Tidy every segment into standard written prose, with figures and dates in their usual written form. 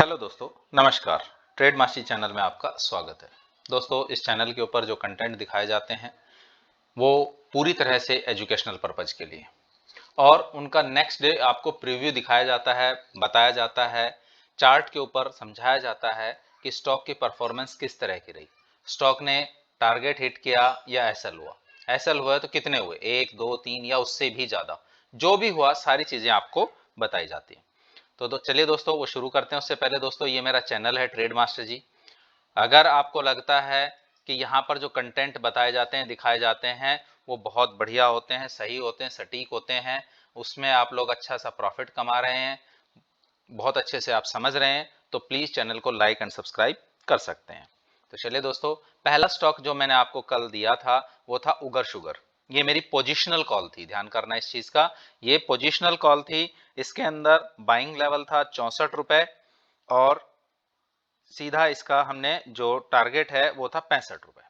Hello दोस्तों, नमस्कार। Trade master channel में आपका स्वागत है। दोस्तों, इस चैनल के ऊपर जो कंटेंट दिखाए जाते हैं वो पूरी तरह से एजुकेशनल पर्पज के लिए, और उनका नेक्स्ट डे आपको प्रीव्यू दिखाया जाता है, बताया जाता है, चार्ट के ऊपर समझाया जाता है कि स्टॉक की परफॉर्मेंस किस तरह की रही, स्टॉक ने टारगेट हिट किया या एसएल हुआ, एसएल हुआ तो कितने हुए, एक दो तीन या उससे भी ज्यादा, जो भी हुआ सारी चीजें आपको बताई जाती है। तो चलिए दोस्तों वो शुरू करते हैं। उससे पहले दोस्तों, ये मेरा चैनल है ट्रेड मास्टर जी। अगर आपको लगता है कि यहाँ पर जो कंटेंट बताए जाते हैं, दिखाए जाते हैं, वो बहुत बढ़िया होते हैं, सही होते हैं, सटीक होते हैं, उसमें आप लोग अच्छा सा प्रॉफिट कमा रहे हैं, बहुत अच्छे से आप समझ रहे हैं, तो प्लीज चैनल को लाइक एंड सब्सक्राइब कर सकते हैं। तो चलिए दोस्तों, पहला स्टॉक जो मैंने आपको कल दिया था वो था उगर शुगर। ये मेरी पोजिशनल कॉल थी, ध्यान करना इस चीज का, ये पोजिशनल कॉल थी। इसके अंदर बाइंग लेवल था 64 रुपए, और सीधा इसका हमने जो टारगेट है वो था 65 रुपए।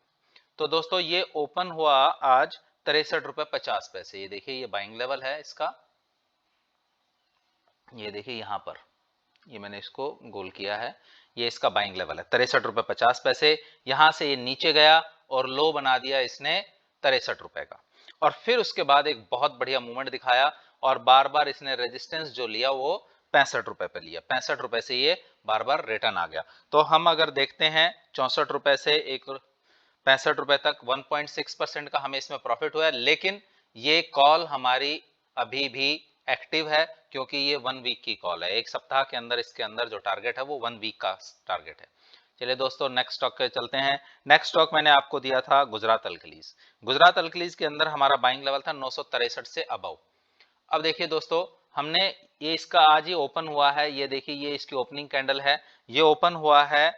तो दोस्तों ये ओपन हुआ आज 63 रुपए 50 पैसे। ये देखिए, ये बाइंग लेवल है इसका, ये देखिए यहां पर, ये मैंने इसको गोल किया है, ये इसका बाइंग लेवल है 63 रुपए 50 पैसे। यहां से ये नीचे गया और लो बना दिया इसने 63 रुपए का, और फिर उसके बाद एक बहुत बढ़िया मूवमेंट दिखाया, और बार बार इसने रेजिस्टेंस जो लिया वो 65 रुपए पे लिया, 65 रुपए से ये बार बार रिटर्न आ गया। तो हम अगर देखते हैं 64 रुपए से एक 65 रुपए तक 1.6% का हमें इसमें प्रॉफिट हुआ है। लेकिन ये कॉल हमारी अभी भी एक्टिव है, क्योंकि ये 1 वीक की कॉल है, एक सप्ताह के अंदर इसके अंदर जो टारगेट है वो 1 वीक का टारगेट है। चलिए दोस्तों, नेक्स्ट स्टॉक पे चलते हैं। नेक्स्ट स्टॉक मैंने आपको दिया था गुजरात अल्कलीज। गुजरात अल्कलीज के अंदर हमारा बाइंग लेवल था 963 से अबव। अब देखिए दोस्तों, हमने ये इसका आज ही ओपन हुआ है, ये देखिए ये इसकी ओपनिंग कैंडल है, ये ओपन हुआ है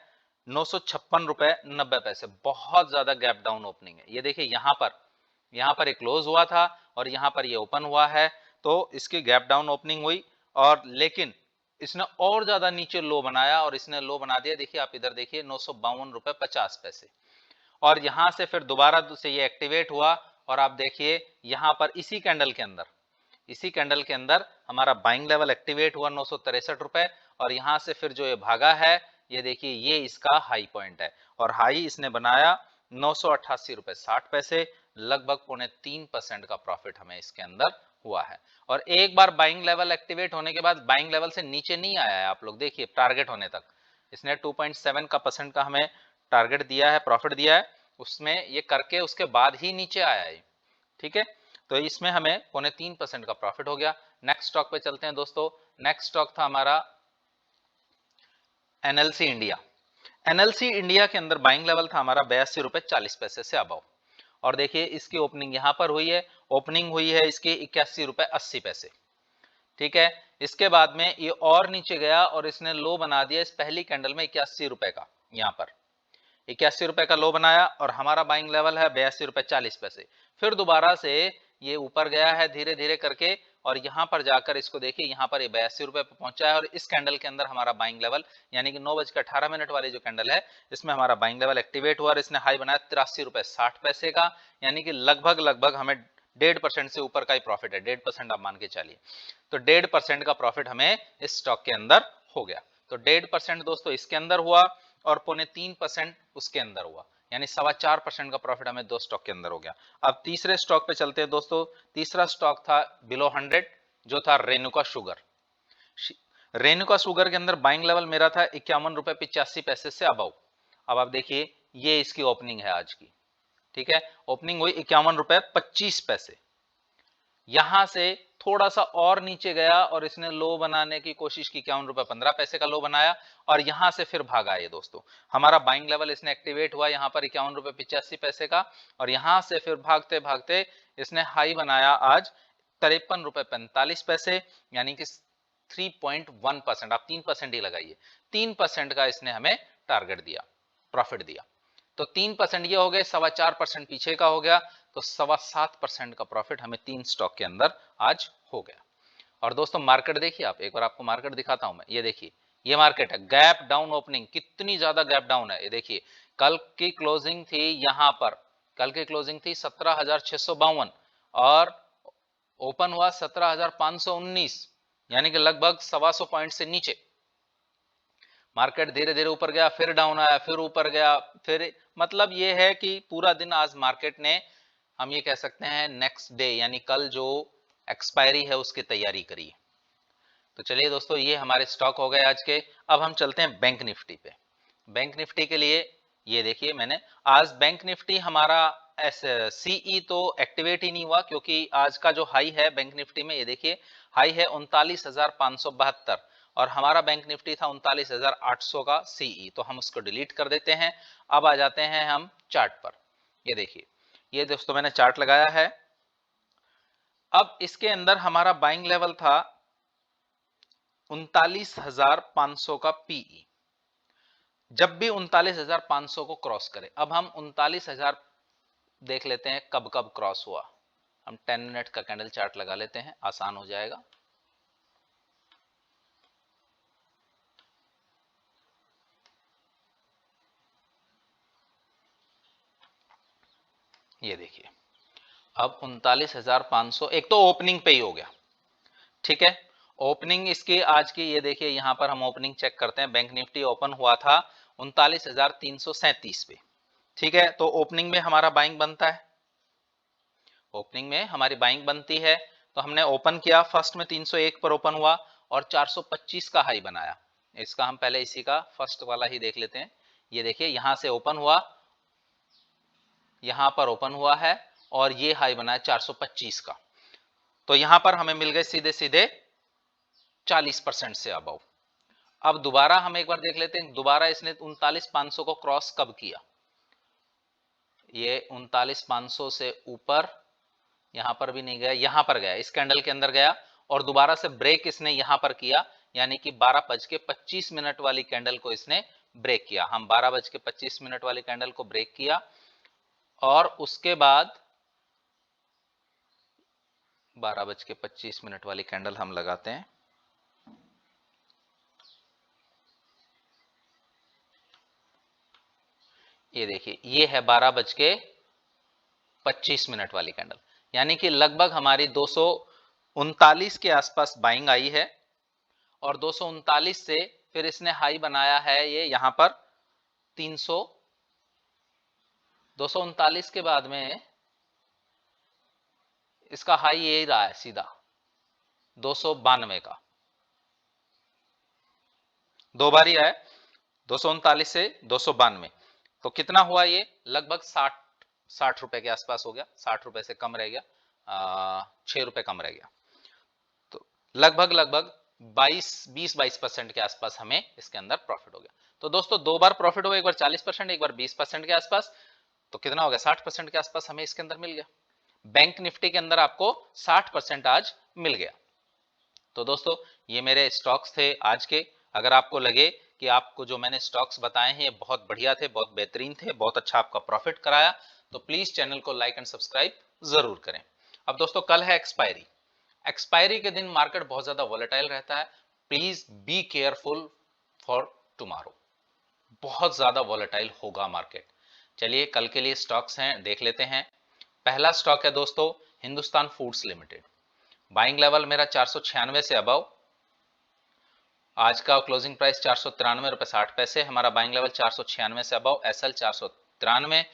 956 रुपए 90 पैसे। बहुत ज्यादा गैप डाउन ओपनिंग है। ये देखिए यहाँ पर एक क्लोज हुआ था और यहाँ पर ये ओपन हुआ है, तो इसकी गैप डाउन ओपनिंग हुई, और लेकिन इसने और ज्यादा नीचे लो बनाया, और इसने लो बना दिया, देखिए आप इधर देखिए 952 रुपए 50 पैसे। और यहां से फिर दोबारा से ये एक्टिवेट हुआ, और आप देखिए यहां पर इसी कैंडल के अंदर हमारा बाइंग लेवल एक्टिवेट हुआ 963 रुपए, और यहां से फिर जो ये भागा है, ये देखिए ये इसका हाई पॉइंट है, और हाई इसने बनाया 988 रुपए 60 पैसे। लगभग 3.25% का प्रॉफिट हमें इसके अंदर हुआ है। और एक बार बाइंग लेवल एक्टिवेट होने के बाद बाइंग लेवल से नीचे नहीं आया है, आप लोग देखिए टारगेट होने तक इसने 2.7 का परसेंट का हमें टारगेट दिया है, प्रॉफिट दिया है, उसमें ये करके उसके बाद ही नीचे आया है। ठीक है, तो इसमें हमें 3.25% का प्रॉफिट हो गया। नेक्स्ट स्टॉक पे चलते हैं दोस्तों। नेक्स्ट स्टॉक था हमारा एनएलसी इंडिया। एनएलसी इंडिया के अंदर बाइंग लेवल था हमारा 82 रुपए 40 पैसे से अबव, और देखिए इसकी ओपनिंग यहां पर हुई है, ओपनिंग हुई है इसकी 81 रुपए 80 पैसे। ठीक है, इसके बाद में ये और नीचे गया और इसने लो बना दिया इस पहली कैंडल में 81 रुपए का, यहां पर 81 रुपए का लो बनाया, और हमारा बाइंग लेवल है 82 रुपए 40 पैसे। फिर दोबारा से ये ऊपर गया है धीरे धीरे करके, और यहां पर जाकर इसको देखिए, यहां पर ये 82 रुपए पे पहुंचा है, और इस कैंडल के अंदर हमारा बाइंग लेवल, यानी कि 9:18 वाली जो कैंडल है, इसमें हमारा बाइंग लेवल एक्टिवेट हुआ, और इसने हाई बनाया 83 रुपए 60 पैसे का, यानी कि लगभग लगभग हमें 1.5% से ऊपर का ही प्रॉफिट है, 1.5% आप मान के चलिए। तो 1.5% का प्रॉफिट हमें इस स्टॉक के अंदर हो गया। तो 1.5% दोस्तों इसके अंदर हुआ, और 3.25% उसके अंदर हुआ, यानी 4.25% का प्रॉफिट हमें दो स्टॉक के अंदर हो गया। अब तीसरे स्टॉक पे चलते हैं दोस्तों। तीसरा स्टॉक था बिलो 100, जो था रेणुका शुगर। रेणुका शुगर के अंदर बाइंग लेवल मेरा था 51 रुपए 85 पैसे से अबव। अब आप देखिए ये इसकी ओपनिंग है आज की। ठीक है, ओपनिंग हुई 51 रुपए 25 पैसे। यहां से थोड़ा सा और नीचे गया और इसने लो बनाने की कोशिश की, 51 रुपए 15 पैसे का लो बनाया, और यहां से फिर भागा ये दोस्तों। हमारा बाइंग लेवल इसने एक्टिवेट हुआ यहां पर 51 रुपए 85 पैसे का, और यहां से फिर भागते भागते इसने हाई बनाया आज 53 रुपए 45 पैसे, यानी कि 3.1%, आप 3% ही लगाइए, 3% का इसने हमें टारगेट दिया, प्रॉफिट दिया। तो 3% ये हो गए, 4.25% पीछे का हो गया, तो 7.25% का प्रॉफिट हमें 3 स्टॉक के अंदर आज हो गया। और दोस्तों मार्केट देखिए, आप एक बार आपको मार्केट दिखाता हूं मैं, ये देखिए ये मार्केट है, गैप डाउन ओपनिंग, कितनी ज्यादा गैप डाउन है। ये देखिए कल की क्लोजिंग थी यहां पर, कल की क्लोजिंग थी 17,652, और ओपन हुआ 17,519, यानी कि लगभग 125 पॉइंट से नीचे। मार्केट धीरे धीरे ऊपर गया, फिर डाउन आया, फिर ऊपर गया, फिर मतलब ये है कि पूरा दिन आज मार्केट ने, हम ये कह सकते हैं नेक्स्ट डे यानी कल जो एक्सपायरी है उसकी तैयारी करी। तो चलिए दोस्तों, ये हमारे स्टॉक हो गए आज के। अब हम चलते हैं बैंक निफ्टी पे। बैंक निफ्टी के लिए ये देखिए, मैंने आज बैंक निफ्टी हमारा सीई तो एक्टिवेट ही नहीं हुआ, क्योंकि आज का जो हाई है बैंक निफ्टी में, ये देखिए हाई है 39,572 और हमारा बैंक निफ्टी था 39,800 का सीई, तो हम उसको डिलीट कर देते हैं। अब आ जाते हैं हम चार्ट पर। ये देखिए, ये दोस्तों मैंने चार्ट लगाया है। अब इसके अंदर हमारा बाइंग लेवल था 39,500 का पीई। जब भी 39,500 को क्रॉस करे, अब हम 39,000 देख लेते हैं कब कब क्रॉस हुआ। हम 10 मिनट का कैंडल चार्ट लगा लेते हैं, आसान हो जाएगा। ये देखिए, अब 39,500 एक तो ओपनिंग पे ही हो गया, ठीक है। ओपनिंग इसकी आज की, ये देखिए यहां पर हम ओपनिंग चेक करते हैं। बैंक निफ्टी ओपन हुआ था 39,337 पे, ठीक है। तो ओपनिंग में हमारा बाइंग बनता है, ओपनिंग में हमारी बाइंग बनती है। तो हमने ओपन किया, फर्स्ट में 301 पर ओपन हुआ और 425 का हाई बनाया। इसका हम पहले इसी का फर्स्ट वाला ही देख लेते हैं। ये देखिए, यहां से ओपन हुआ, यहां पर ओपन हुआ है और ये हाई बनाया 425 का। तो यहां पर हमें मिल गए सीधे सीधे 40% से अबव। अब दोबारा हम एक बार देख लेते हैं, दोबारा इसने 39,500 को क्रॉस कब किया। ये 39,500 से ऊपर, यहां पर भी नहीं गया, यहां पर गया, इस कैंडल के अंदर गया और दोबारा से ब्रेक इसने यहां पर किया, यानी कि 12:25 वाली कैंडल को इसने ब्रेक किया। हम 12:25 वाली कैंडल को ब्रेक किया और उसके बाद 12:25 वाली कैंडल हम लगाते हैं। ये देखिए, ये है 12:25 वाली कैंडल, यानी कि लगभग हमारी 239 के आसपास बाइंग आई है और 239 से फिर इसने हाई बनाया है ये यहां पर 300, 239 के बाद में इसका हाई यही रहा है सीधा 292 का, दो बार ही आया 239 से 292। तो कितना हुआ ये, लगभग 60 रुपए के आसपास हो गया, 60 रुपए से कम रह गया, 6 रुपए कम रह गया। तो लगभग लगभग 20-22% के आसपास हमें इसके अंदर प्रॉफिट हो गया। तो दोस्तों दो बार प्रॉफिट हुआ, एक बार 40%, एक बार 20% के आसपास। तो कितना हो गया, 60% के आसपास हमें इसके अंदर मिल गया। बैंक निफ्टी के अंदर आपको 60% आज मिल गया। तो दोस्तों ये मेरे स्टॉक्स थे आज के। अगर आपको लगे कि आपको जो मैंने स्टॉक्स बताए हैं ये बहुत बढ़िया थे, बहुत बेहतरीन थे, बहुत अच्छा आपका प्रॉफिट कराया, तो प्लीज चैनल को लाइक एंड सब्सक्राइब जरूर करें। अब दोस्तों कल है एक्सपायरी। एक्सपायरी के दिन मार्केट बहुत ज्यादा वॉलेटाइल रहता है, please be careful for tomorrow. बहुत ज्यादा वॉलेटाइल होगा मार्केट। चलिए कल के लिए स्टॉक्स हैं देख लेते हैं। पहला स्टॉक है दोस्तों Hindustan foods limited. Buying level मेरा 496 से अबव, आज का क्लोजिंग प्राइस 493 रुपए 60 पैसे, हमारा बाइंग लेवल 496 से अबव, एसएल 493,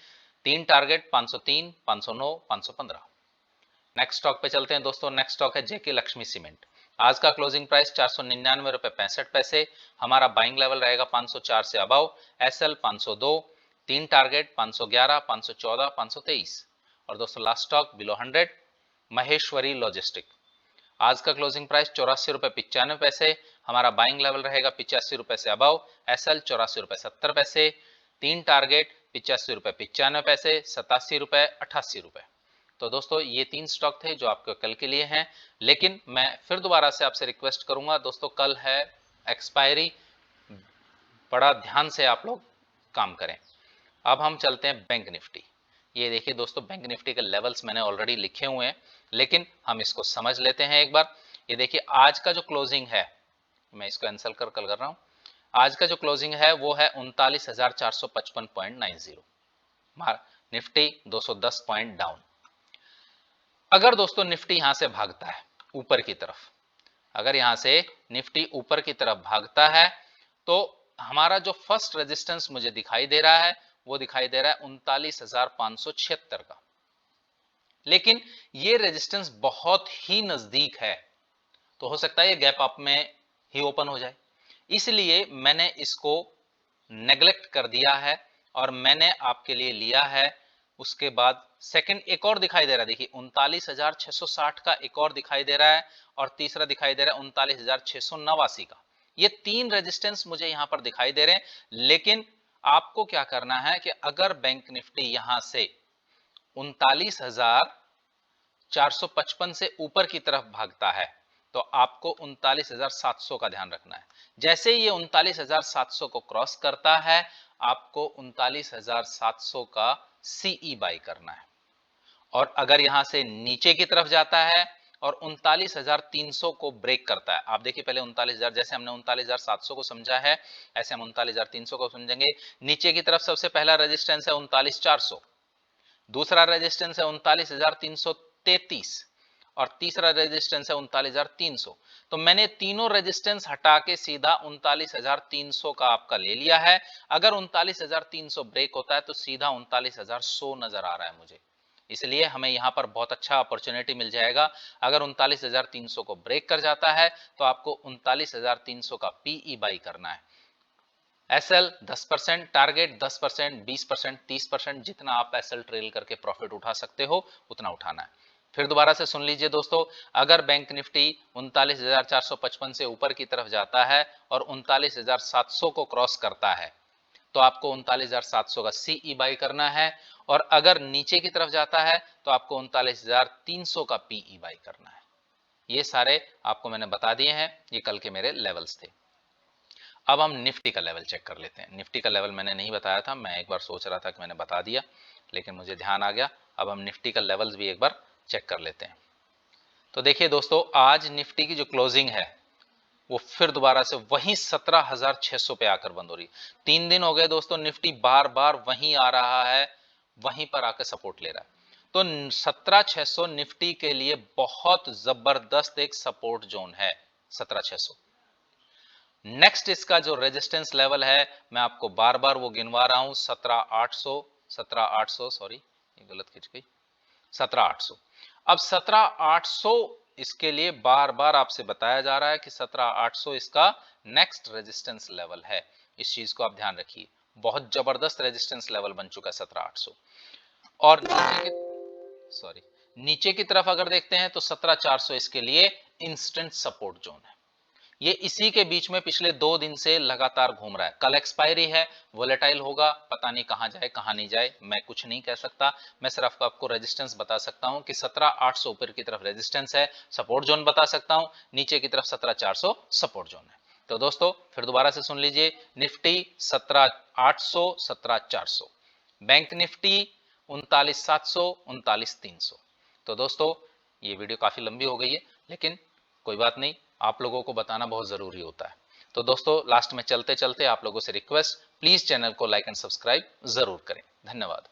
तीन टारगेट 503, 509, 515। नेक्स्ट स्टॉक पे चलते हैं दोस्तों। नेक्स्ट स्टॉक है जेके लक्ष्मी सीमेंट। आज का क्लोजिंग प्राइस 499 रुपए 65 पैसे, हमारा बाइंग लेवल रहेगा 504 से अबव, एसएल 502, तीन टारगेट 511, 514, 523। और दोस्तों last stock below 100 Maheshwari logistic. आज का क्लोजिंग प्राइस 84 रुपए 95 पैसे, हमारा बाइंग लेवल रहेगा 85 रुपए से अबव, एसएल 84 रुपए 70 पैसे, तीन टारगेट 85 रुपए 95 पैसे, 87 रुपए 88 रुपए। तो दोस्तों ये तीन स्टॉक थे जो आपके कल के लिए हैं, लेकिन मैं फिर दोबारा से आपसे रिक्वेस्ट करूंगा दोस्तों, कल है एक्सपायरी, बड़ा ध्यान से आप लोग काम करें। अब हम चलते हैं बैंक निफ्टी। ये देखिए दोस्तों, बैंक निफ्टी के लेवल्स मैंने ऑलरेडी लिखे हुए हैं, लेकिन हम इसको समझ लेते हैं एक बार। ये देखिए आज का जो क्लोजिंग है, मैं इसको कैंसिल कर रहा हूं। आज का जो क्लोजिंग है वो है 39,455.90, निफ्टी 210 पॉइंट डाउन। अगर दोस्तों निफ्टी यहां से भागता है ऊपर की तरफ, अगर यहां से निफ्टी ऊपर की तरफ भागता है तो हमारा जो फर्स्ट रेजिस्टेंस मुझे दिखाई दे रहा है वो दिखाई दे रहा है 39,576 का, लेकिन ये रेजिस्टेंस बहुत ही नजदीक है, तो हो सकता है ये गैप अप में ही ओपन हो जाए, इसलिए मैंने इसको नेग्लेक्ट कर दिया है और मैंने आपके लिए लिया है। उसके बाद सेकंड एक और दिखाई दे रहा है, देखिए 39,660 का एक और दिखाई दे रहा है और तीसरा दिखाई दे रहा है 39,689 का। ये तीन रेजिस्टेंस मुझे यहां पर दिखाई दे रहे हैं, लेकिन आपको क्या करना है कि अगर बैंक निफ्टी यहां से 39,455 से ऊपर की तरफ भागता है तो आपको 39,700 का ध्यान रखना है। जैसे ही ये 39,700 को क्रॉस करता है आपको 39,700 का सीई बाई करना है, और अगर यहां से नीचे की तरफ जाता है और 39,300 को ब्रेक करता है, आप देखिए पहले 39,000, जैसे हमने 39,700 को समझा है ऐसे हम 39,300 को समझेंगे। नीचे की तरफ सबसे पहला रेजिस्टेंस है 39,400, दूसरा रेजिस्टेंस है 39,333 और तीसरा रेजिस्टेंस है 39,300। तो मैंने तीनों रेजिस्टेंस हटा के सीधा 39,300 का आपका ले लिया है। अगर 39,300 ब्रेक होता है तो सीधा 39,100 नजर आ रहा है मुझे, इसलिए हमें यहां पर बहुत अच्छा अपॉर्चुनिटी मिल जाएगा। अगर 39,300 को ब्रेक कर जाता है तो आपको 39,300 का पीई बाई करना है। एसएल 10%, टारगेट 10%, 20%, 30%, जितना आप एसएल ट्रेल करके प्रॉफिट उठा सकते हो उतना उठाना है। फिर दोबारा से सुन लीजिए दोस्तों, अगर बैंक निफ्टी 39,455 से ऊपर की तरफ जाता है और 39,700 को क्रॉस करता है तो आपको 39,700 का सीई बाई करना है, और अगर नीचे की तरफ जाता है तो आपको 39,300 का पीई बाई करना है। ये सारे आपको मैंने बता दिए हैं, ये कल के मेरे लेवल्स थे। अब हम निफ्टी का लेवल चेक कर लेते हैं। निफ्टी का लेवल मैंने नहीं बताया था, मैं एक बार सोच रहा था कि मैंने बता दिया, लेकिन मुझे ध्यान आ गया। अब हम निफ्टी का लेवल्स भी एक बार चेक कर लेते हैं। तो देखिए दोस्तों, आज निफ्टी की जो क्लोजिंग है वो फिर दोबारा से वहीं 17,600 पे आकर बंद हो रही। 3 दिन हो गए दोस्तों, निफ्टी बार बार वहीं आ रहा है, वहीं पर आकर सपोर्ट ले रहा है। तो 17,600 निफ्टी के लिए बहुत जबरदस्त एक सपोर्ट जोन है, 17,600। नेक्स्ट इसका जो रेजिस्टेंस लेवल है मैं आपको बार बार वो गिनवा रहा हूं, 17,800 सॉरी ये गलत खिंच गई, 17,800। अब 17,800 इसके लिए बार बार आपसे बताया जा रहा है कि 17,800 इसका नेक्स्ट रेजिस्टेंस लेवल है। इस चीज को आप ध्यान रखिए, बहुत जबरदस्त रेजिस्टेंस लेवल बन चुका है 17,800। और नीचे की तरफ अगर देखते हैं तो 17,400 इसके लिए इंस्टेंट सपोर्ट जोन है। ये इसी के बीच में पिछले 2 दिन से लगातार घूम रहा है। कल एक्सपायरी है, वोलेटाइल होगा, पता नहीं कहां जाए कहां नहीं जाए, मैं कुछ नहीं कह सकता। मैं सिर्फ आपको रेजिस्टेंस बता सकता हूं कि 17,800 ऊपर की तरफ रेजिस्टेंस है, सपोर्ट जोन बता सकता हूं, नीचे की तरफ 17,400 सपोर्ट जोन है। तो दोस्तों फिर दोबारा से सुन लीजिए, निफ्टी 17,800, 17,400, बैंक निफ्टी 39,700, 39,300। तो दोस्तों ये वीडियो काफी लंबी हो गई है, लेकिन कोई बात नहीं, आप लोगों को बताना बहुत जरूरी होता है। तो दोस्तों लास्ट में चलते चलते आप लोगों से रिक्वेस्ट, प्लीज चैनल को लाइक एंड सब्सक्राइब जरूर करें। धन्यवाद।